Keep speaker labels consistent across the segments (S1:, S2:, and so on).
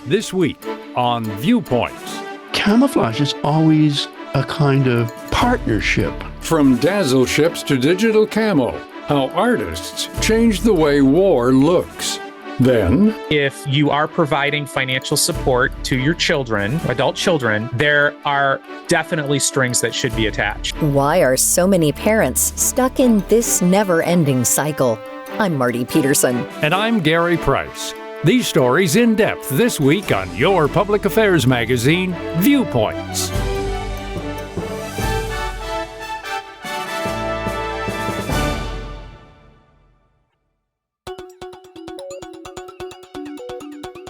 S1: This week on Viewpoints.
S2: Camouflage is always a kind of partnership.
S3: From dazzle ships to digital camo, how artists change the way war looks. Then,
S4: if you are providing financial support to your children, adult children, there are definitely strings that should be attached.
S5: Why are so many parents stuck in this never-ending cycle? I'm Marty Peterson.
S1: And I'm Gary Price. These stories in depth this week on your public affairs magazine, Viewpoints.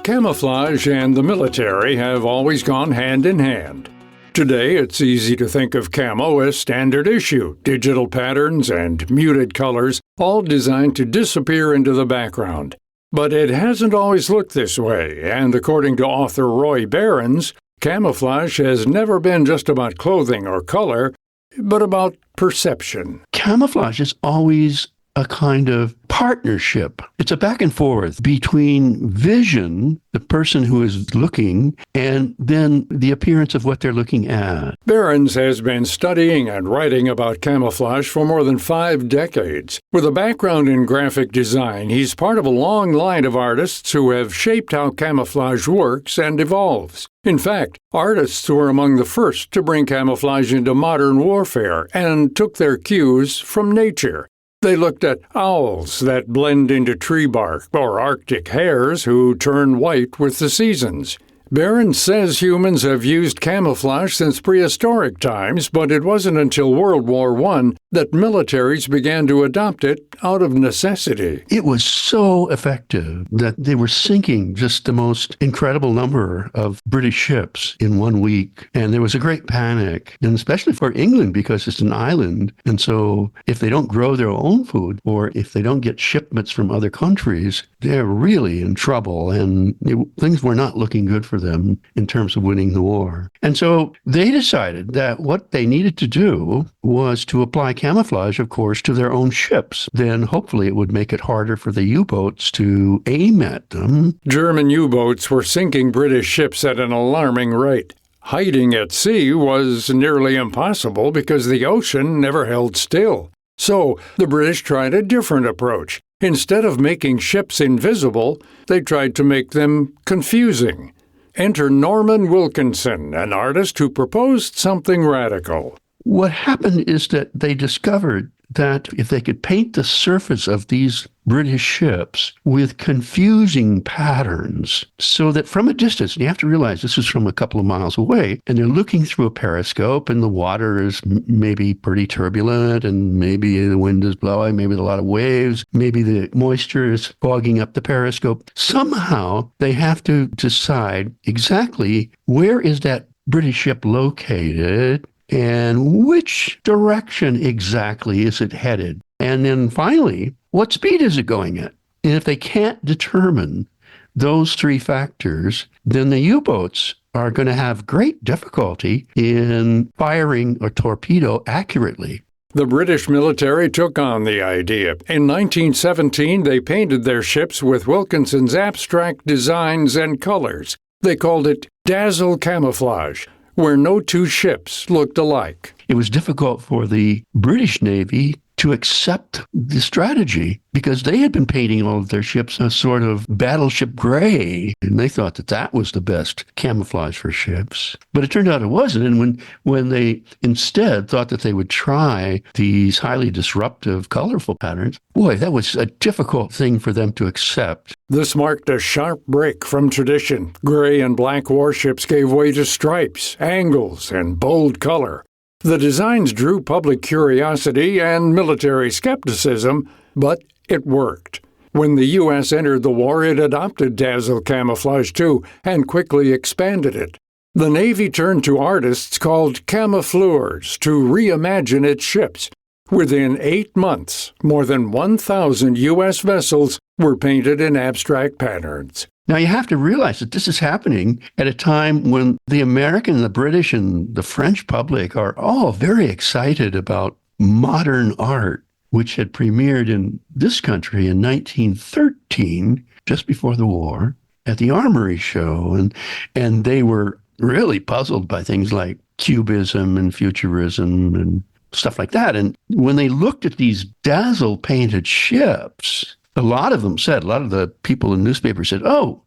S3: camouflage and the military have always gone hand in hand. Today, it's easy to think of camo as standard issue, digital patterns and muted colors, all designed to disappear into the background. But it hasn't always looked this way, and according to author Roy Behrens, camouflage has never been just about clothing or color, but about perception.
S2: Camouflage is always a kind of partnership. It's a back and forth between vision, the person who is looking, and then the appearance of what they're looking at.
S3: Behrens has been studying and writing about camouflage for more than 5 decades. With a background in graphic design, he's part of a long line of artists who have shaped how camouflage works and evolves. In fact, artists were among the first to bring camouflage into modern warfare and took their cues from nature. They looked at owls that blend into tree bark or Arctic hares who turn white with the seasons. Behrens says humans have used camouflage since prehistoric times, but it wasn't until World War I that militaries began to adopt it out of necessity.
S2: It was so effective that they were sinking just the most incredible number of British ships in 1 week. And there was a great panic, and especially for England because it's an island. And so if they don't grow their own food or if they don't get shipments from other countries, they're really in trouble. And things were not looking good for them in terms of winning the war. And so they decided that what they needed to do was to apply camouflage, of course, to their own ships. Then hopefully it would make it harder for the U-boats to aim at them.
S3: German U-boats were sinking British ships at an alarming rate. Hiding at sea was nearly impossible because the ocean never held still. So the British tried a different approach. Instead of making ships invisible, they tried to make them confusing. Enter Norman Wilkinson, an artist who proposed something radical.
S2: What happened is that they discovered that if they could paint the surface of these British ships with confusing patterns, so that from a distance, and you have to realize this is from a couple of miles away, and they're looking through a periscope, and the water is maybe pretty turbulent, and maybe the wind is blowing, maybe a lot of waves, maybe the moisture is fogging up the periscope. Somehow, they have to decide exactly where is that British ship located, and which direction exactly is it headed? And then finally, what speed is it going at? And if they can't determine those 3 factors, then the U-boats are going to have great difficulty in firing a torpedo accurately.
S3: The British military took on the idea. In 1917, they painted their ships with Wilkinson's abstract designs and colors. They called it dazzle camouflage, where no 2 ships looked alike.
S2: It was difficult for the British Navy to accept the strategy because they had been painting all of their ships a sort of battleship gray, and they thought that that was the best camouflage for ships. But it turned out it wasn't, and when they instead thought that they would try these highly disruptive, colorful patterns, boy, that was a difficult thing for them to accept.
S3: This marked a sharp break from tradition. Gray and black warships gave way to stripes, angles, and bold color. The designs drew public curiosity and military skepticism, but it worked. When the U.S. entered the war, it adopted dazzle camouflage too, and quickly expanded it. The Navy turned to artists called camoufleurs to reimagine its ships. Within 8 months, more than 1,000 U.S. vessels were painted in abstract patterns.
S2: Now, you have to realize that this is happening at a time when the American, the British, and the French public are all very excited about modern art, which had premiered in this country in 1913, just before the war. at the Armory show, and they were really puzzled by things like cubism and futurism and stuff like that. And when they looked at these dazzle painted ships, a lot of the people in newspapers said, oh,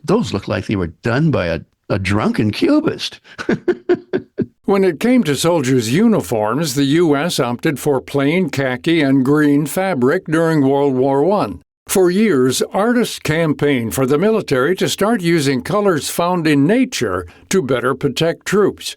S2: those look like they were done by a drunken cubist.
S3: When it came to soldiers' uniforms, the U.S. opted for plain khaki and green fabric during World War I. For years, artists campaigned for the military to start using colors found in nature to better protect troops.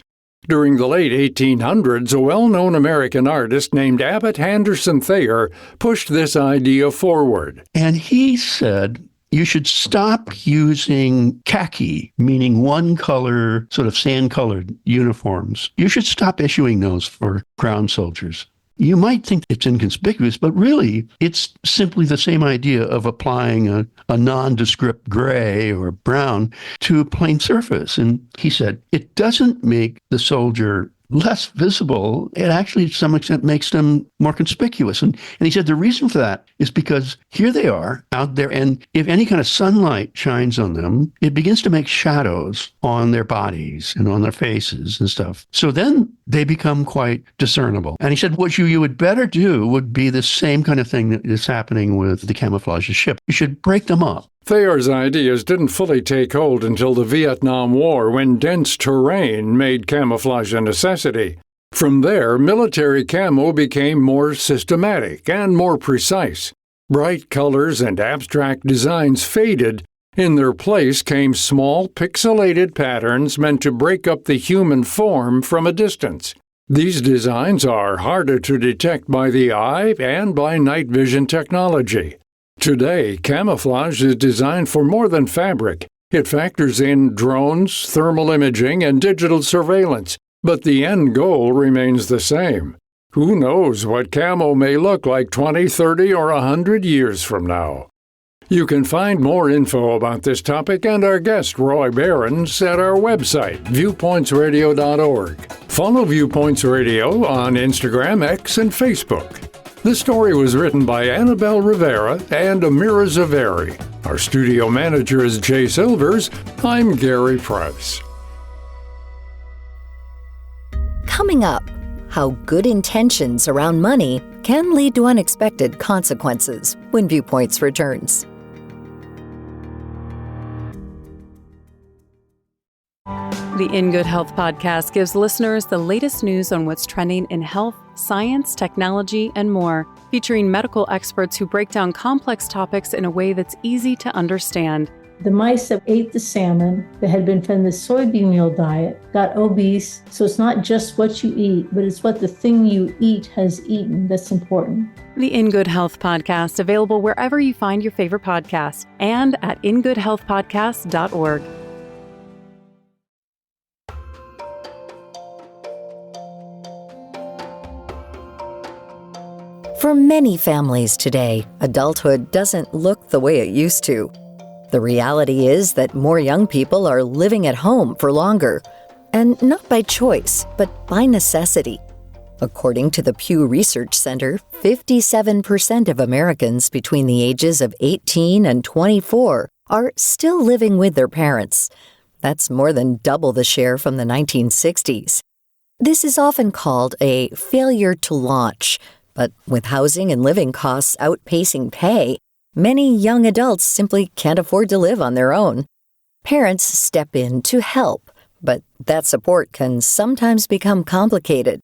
S3: During the late 1800s, a well-known American artist named Abbott Henderson Thayer pushed this idea forward.
S2: And he said, you should stop using khaki, meaning one color, sort of sand-colored uniforms. You should stop issuing those for ground soldiers. You might think it's inconspicuous, but really it's simply the same idea of applying a nondescript gray or brown to a plain surface. And he said, it doesn't make the soldier less visible. It actually, to some extent, makes them more conspicuous. And he said the reason for that is because here they are out there, and if any kind of sunlight shines on them, it begins to make shadows on their bodies and on their faces and stuff. So then they become quite discernible. And he said what you would better do would be the same kind of thing that is happening with the camouflage ship. You should break them up.
S3: Thayer's ideas didn't fully take hold until the Vietnam War, when dense terrain made camouflage a necessity. From there, military camo became more systematic and more precise. Bright colors and abstract designs faded. In their place came small, pixelated patterns meant to break up the human form from a distance. These designs are harder to detect by the eye and by night vision technology. Today, camouflage is designed for more than fabric. It factors in drones, thermal imaging, and digital surveillance, but the end goal remains the same. Who knows what camo may look like 20, 30, or 100 years from now? You can find more info about this topic and our guest, Roy Behrens, at our website, viewpointsradio.org. Follow Viewpoints Radio on Instagram, X, and Facebook. This story was written by Annabelle Rivera and Amirah Zaveri. Our studio manager is Jay Silvers. I'm Gary Price.
S5: Coming up, how good intentions around money can lead to unexpected consequences when Viewpoints returns.
S6: The In Good Health podcast gives listeners the latest news on what's trending in health, science, technology, and more, featuring medical experts who break down complex topics in a way that's easy to understand.
S7: The mice that ate the salmon that had been fed the soybean meal diet got obese. So it's not just what you eat, but it's what the thing you eat has eaten that's important.
S6: The In Good Health podcast, available wherever you find your favorite podcasts and at ingoodhealthpodcast.org.
S5: For many families today, adulthood doesn't look the way it used to. The reality is that more young people are living at home for longer, and not by choice, but by necessity. According to the Pew Research Center, 57% of Americans between the ages of 18 and 24 are still living with their parents. That's more than double the share from the 1960s. This is often called a failure to launch, but with housing and living costs outpacing pay, many young adults simply can't afford to live on their own. Parents step in to help, but that support can sometimes become complicated.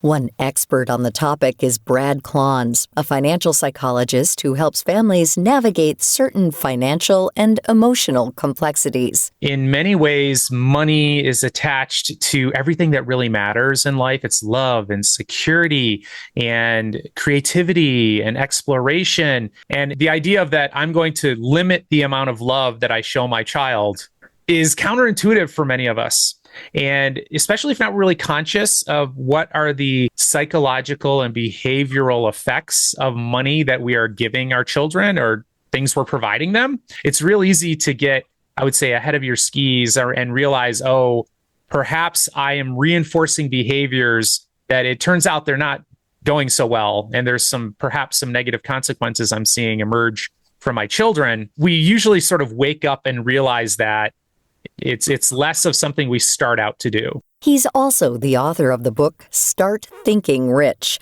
S5: One expert on the topic is Blad Klontz, a financial psychologist who helps families navigate certain financial and emotional complexities.
S4: In many ways, money is attached to everything that really matters in life. It's love and security and creativity and exploration. And the idea of that I'm going to limit the amount of love that I show my child is counterintuitive for many of us. And especially if not really conscious of what are the psychological and behavioral effects of money that we are giving our children or things we're providing them, it's real easy to get, I would say, ahead of your skis and realize, oh, perhaps I am reinforcing behaviors that it turns out they're not going so well. And there's perhaps some negative consequences I'm seeing emerge for my children, we usually sort of wake up and realize that it's less of something we start out to do.
S5: He's also the author of the book, Start Thinking Rich.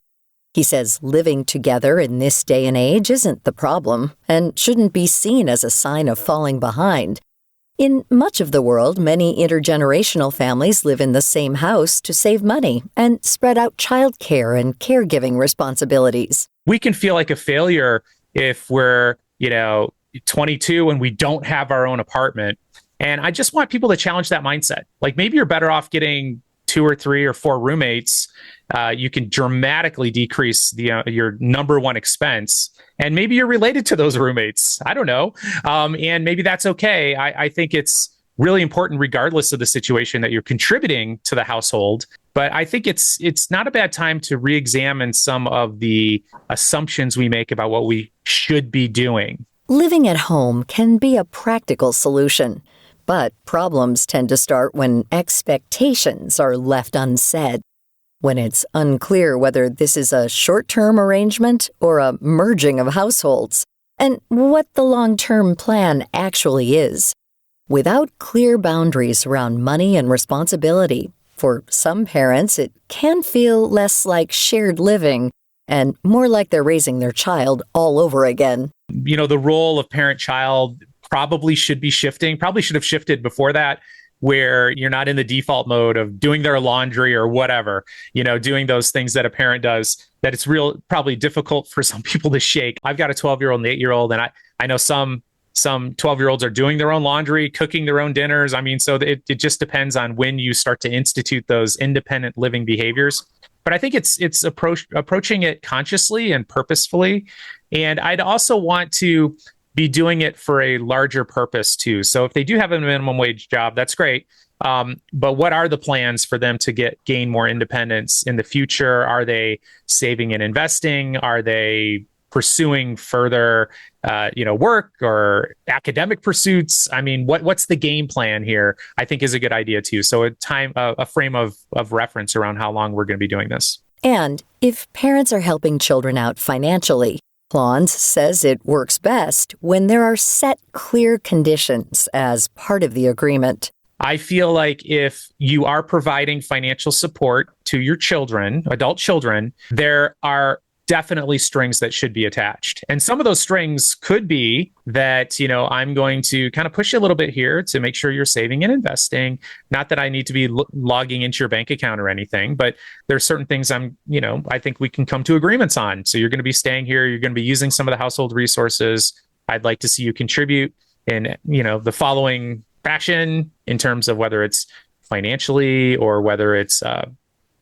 S5: He says living together in this day and age isn't the problem and shouldn't be seen as a sign of falling behind. In much of the world, many intergenerational families live in the same house to save money and spread out childcare and caregiving responsibilities.
S4: We can feel like a failure if we're, 22 and we don't have our own apartment. And I just want people to challenge that mindset. Like maybe you're better off getting 2 or 3 or 4 roommates. You can dramatically decrease your number one expense. And maybe you're related to those roommates. I don't know. And maybe that's okay. I think it's really important, regardless of the situation, that you're contributing to the household. But I think it's not a bad time to re-examine some of the assumptions we make about what we should be doing.
S5: Living at home can be a practical solution, but problems tend to start when expectations are left unsaid. When it's unclear whether this is a short-term arrangement or a merging of households, and what the long-term plan actually is. Without clear boundaries around money and responsibility, for some parents it can feel less like shared living and more like they're raising their child all over again.
S4: The role of parent-child probably should be shifting, probably should have shifted before that, where you're not in the default mode of doing their laundry or whatever, doing those things that a parent does, that it's probably difficult for some people to shake. I've got a 12-year-old and 8-year-old, and I know some 12-year-olds are doing their own laundry, cooking their own dinners. So it just depends on when you start to institute those independent living behaviors. But I think it's approaching it consciously and purposefully. And I'd also want to be doing it for a larger purpose too. So if they do have a minimum wage job, that's great. But what are the plans for them to gain more independence in the future? Are they saving and investing? Are they pursuing further, work or academic pursuits? What's the game plan here? I think is a good idea too. So a frame of reference around how long we're going to be doing this.
S5: And if parents are helping children out financially, Klontz says it works best when there are set, clear conditions as part of the agreement.
S4: I feel like if you are providing financial support to your children, adult children, there are definitely strings that should be attached. And some of those strings could be that, I'm going to kind of push you a little bit here to make sure you're saving and investing. Not that I need to be logging into your bank account or anything, but there's certain things I think we can come to agreements on. So you're going to be staying here. You're going to be using some of the household resources. I'd like to see you contribute in, the following fashion in terms of whether it's financially or whether it's,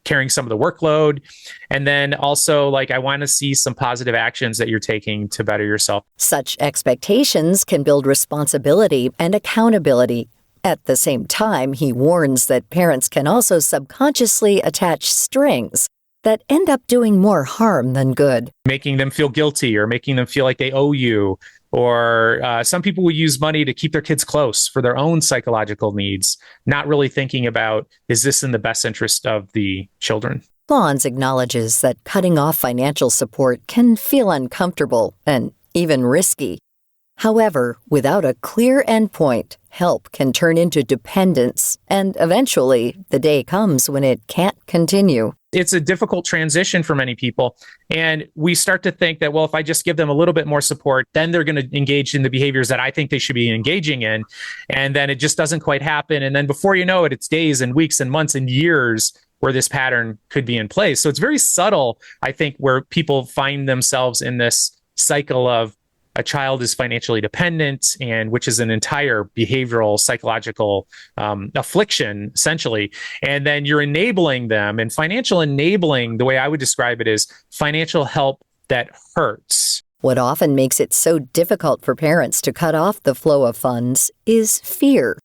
S4: carrying some of the workload. And then also, I want to see some positive actions that you're taking to better yourself.
S5: Such expectations can build responsibility and accountability. At the same time, he warns that parents can also subconsciously attach strings that end up doing more harm than good.
S4: Making them feel guilty or making them feel like they owe you. Or some people will use money to keep their kids close for their own psychological needs, not really thinking about, is this in the best interest of the children?
S5: Klontz acknowledges that cutting off financial support can feel uncomfortable and even risky. However, without a clear endpoint, help can turn into dependence, and eventually the day comes when it can't continue.
S4: It's a difficult transition for many people. And we start to think that, well, if I just give them a little bit more support, then they're going to engage in the behaviors that I think they should be engaging in. And then it just doesn't quite happen. And then before you know it, it's days and weeks and months and years where this pattern could be in place. So it's very subtle, I think, where people find themselves in this cycle of a child is financially dependent, and which is an entire behavioral, psychological affliction, essentially. And then you're enabling them. And financial enabling, the way I would describe it, is financial help that hurts.
S5: What often makes it so difficult for parents to cut off the flow of funds is fear.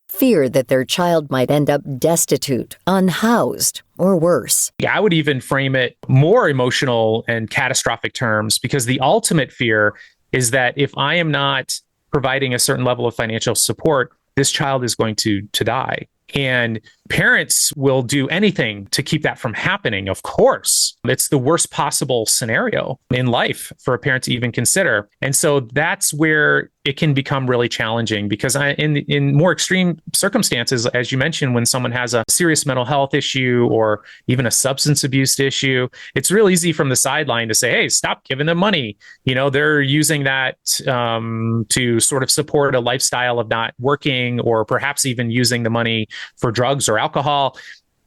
S5: Fear that their child might end up destitute, unhoused, or worse.
S4: Yeah, I would even frame it more emotional and catastrophic terms, because the ultimate fear is that if I am not providing a certain level of financial support, this child is going to die. And parents will do anything to keep that from happening, of course. It's the worst possible scenario in life for a parent to even consider. And so that's where it can become really challenging, because in more extreme circumstances, as you mentioned, when someone has a serious mental health issue or even a substance abuse issue, it's real easy from the sideline to say, hey, stop giving them money. They're using that to sort of support a lifestyle of not working, or perhaps even using the money for drugs or alcohol.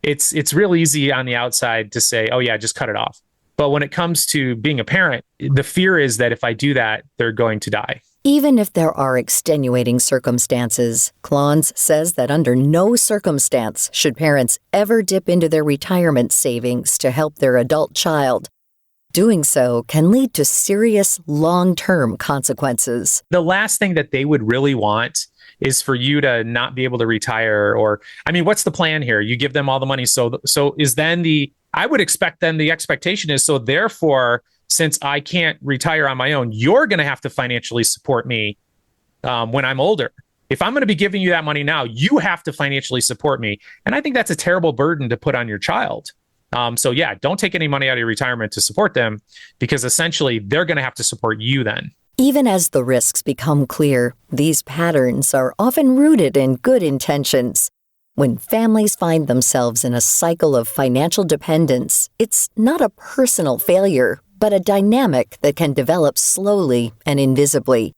S4: It's real easy on the outside to say, oh yeah, just cut it off. But when it comes to being a parent, the fear is that if I do that, they're going to die.
S5: Even if there are extenuating circumstances, Klontz says that under no circumstance should parents ever dip into their retirement savings to help their adult child. Doing so can lead to serious long-term consequences.
S4: The last thing that they would really want is for you to not be able to retire. Or, what's the plan here? You give them all the money. So is then I would expect then the expectation is, so therefore, since I can't retire on my own, you're going to have to financially support me when I'm older. If I'm going to be giving you that money now, you have to financially support me. And I think that's a terrible burden to put on your child. So yeah, don't take any money out of your retirement to support them, because essentially they're going to have to support you then.
S5: Even as the risks become clear, these patterns are often rooted in good intentions. When families find themselves in a cycle of financial dependence, it's not a personal failure, but a dynamic that can develop slowly and invisibly.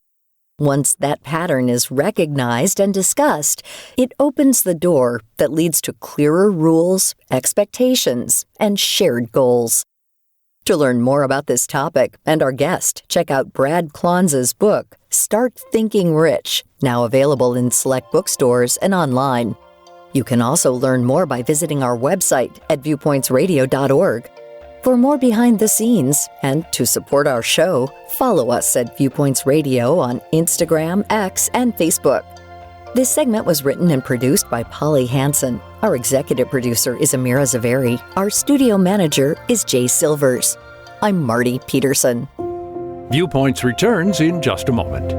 S5: Once that pattern is recognized and discussed, it opens the door that leads to clearer rules, expectations, and shared goals. To learn more about this topic and our guest, check out Blad Klontz's book, Start Thinking Rich, now available in select bookstores and online. You can also learn more by visiting our website at viewpointsradio.org. For more behind the scenes and to support our show, follow us at Viewpoints Radio on Instagram, X, and Facebook. This segment was written and produced by Polly Hansen. Our executive producer is Amirah Zaveri. Our studio manager is Jay Silvers. I'm Marty Peterson.
S1: Viewpoints returns in just a moment.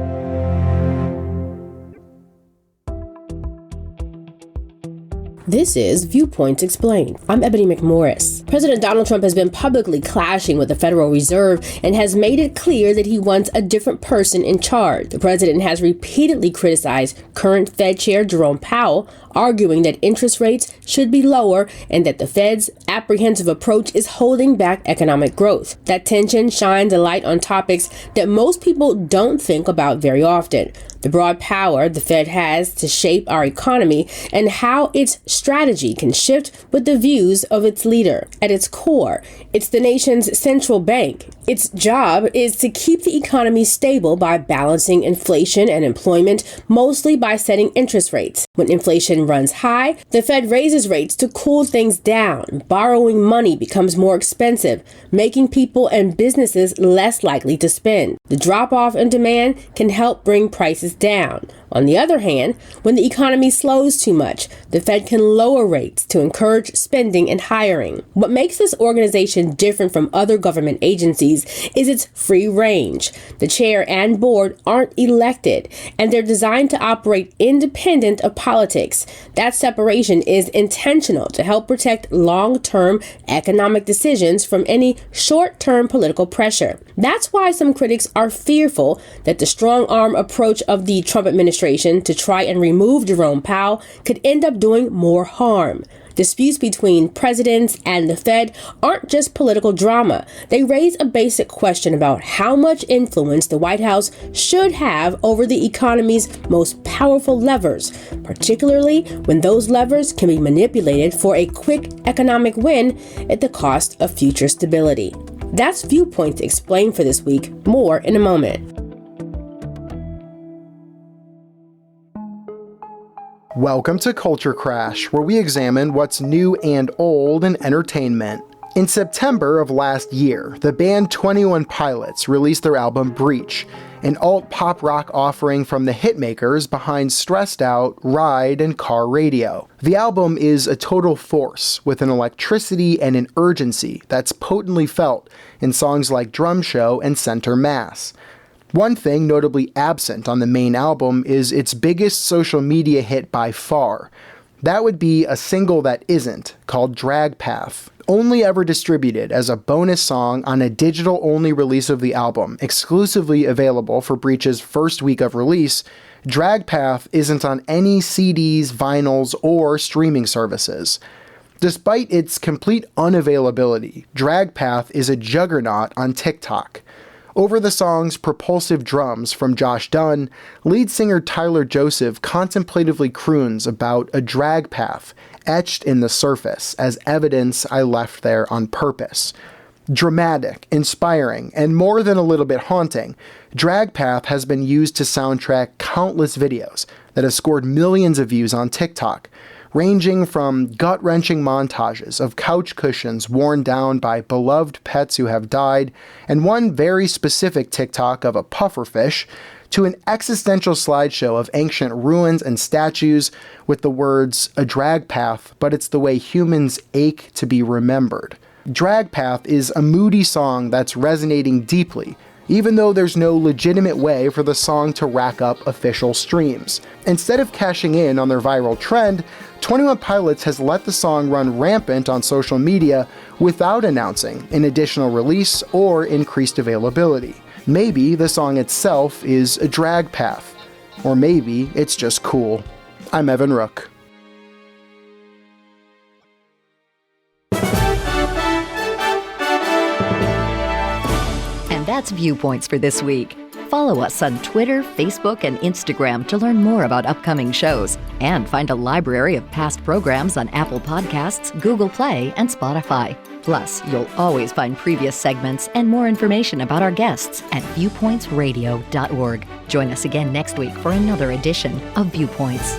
S8: This is Viewpoints Explained. I'm Ebony McMorris. President Donald Trump has been publicly clashing with the Federal Reserve and has made it clear that he wants a different person in charge. The president has repeatedly criticized current Fed Chair Jerome Powell, arguing that interest rates should be lower and that the Fed's apprehensive approach is holding back economic growth. That tension shines a light on topics that most people don't think about very often: the broad power the Fed has to shape our economy and how its strategy can shift with the views of its leader. At its core, it's the nation's central bank. Its job is to keep the economy stable by balancing inflation and employment, mostly by setting interest rates. When inflation runs high, the Fed raises rates to cool things down. Borrowing money becomes more expensive, making people and businesses less likely to spend. The drop-off in demand can help bring prices down. On the other hand, when the economy slows too much, the Fed can lower rates to encourage spending and hiring. What makes this organization different from other government agencies is its free range. The chair and board aren't elected, and they're designed to operate independent of politics. That separation is intentional to help protect long-term economic decisions from any short-term political pressure. That's why some critics are fearful that the strong-arm approach of the Trump administration to try and remove Jerome Powell could end up doing more harm. Disputes between presidents and the Fed aren't just political drama. They raise a basic question about how much influence the White House should have over the economy's most powerful levers, particularly when those levers can be manipulated for a quick economic win at the cost of future stability. That's Viewpoints Explained for this week. More in a moment.
S9: Welcome to Culture Crash, where we examine what's new and old in entertainment. In September of last year, the band 21 Pilots released their album Breach, an alt-pop rock offering from the hitmakers behind Stressed Out, Ride, and Car Radio. The album is a total force, with an electricity and an urgency that's potently felt in songs like Drum Show and Center Mass. One thing notably absent on the main album is its biggest social media hit by far, That would be a single that isn't, called Drag Path. Only ever distributed as a bonus song on a digital-only release of the album, exclusively available for Breach's first week of release, Drag Path isn't on any CDs, vinyls, or streaming services. Despite its complete unavailability, Drag Path is a juggernaut on TikTok. Over the song's propulsive drums from Josh Dunn, lead singer Tyler Joseph contemplatively croons about a drag path etched in the surface as evidence I left there on purpose. Dramatic, inspiring, and more than a little bit haunting, Drag Path has been used to soundtrack countless videos that have scored millions of views on TikTok, ranging from gut-wrenching montages of couch cushions worn down by beloved pets who have died, and one very specific TikTok of a pufferfish, to an existential slideshow of ancient ruins and statues with the words, "A drag path, but it's the way humans ache to be remembered." Drag Path is a moody song that's resonating deeply, even though there's no legitimate way for the song to rack up official streams. Instead of cashing in on their viral trend, 21 Pilots has let the song run rampant on social media without announcing an additional release or increased availability. Maybe the song itself is a drag path, or maybe it's just cool. I'm Evan Rook.
S5: And that's Viewpoints for this week. Follow us on Twitter, Facebook, and Instagram to learn more about upcoming shows and find a library of past programs on Apple Podcasts, Google Play, and Spotify. Plus, you'll always find previous segments and more information about our guests at viewpointsradio.org. Join us again next week for another edition of Viewpoints.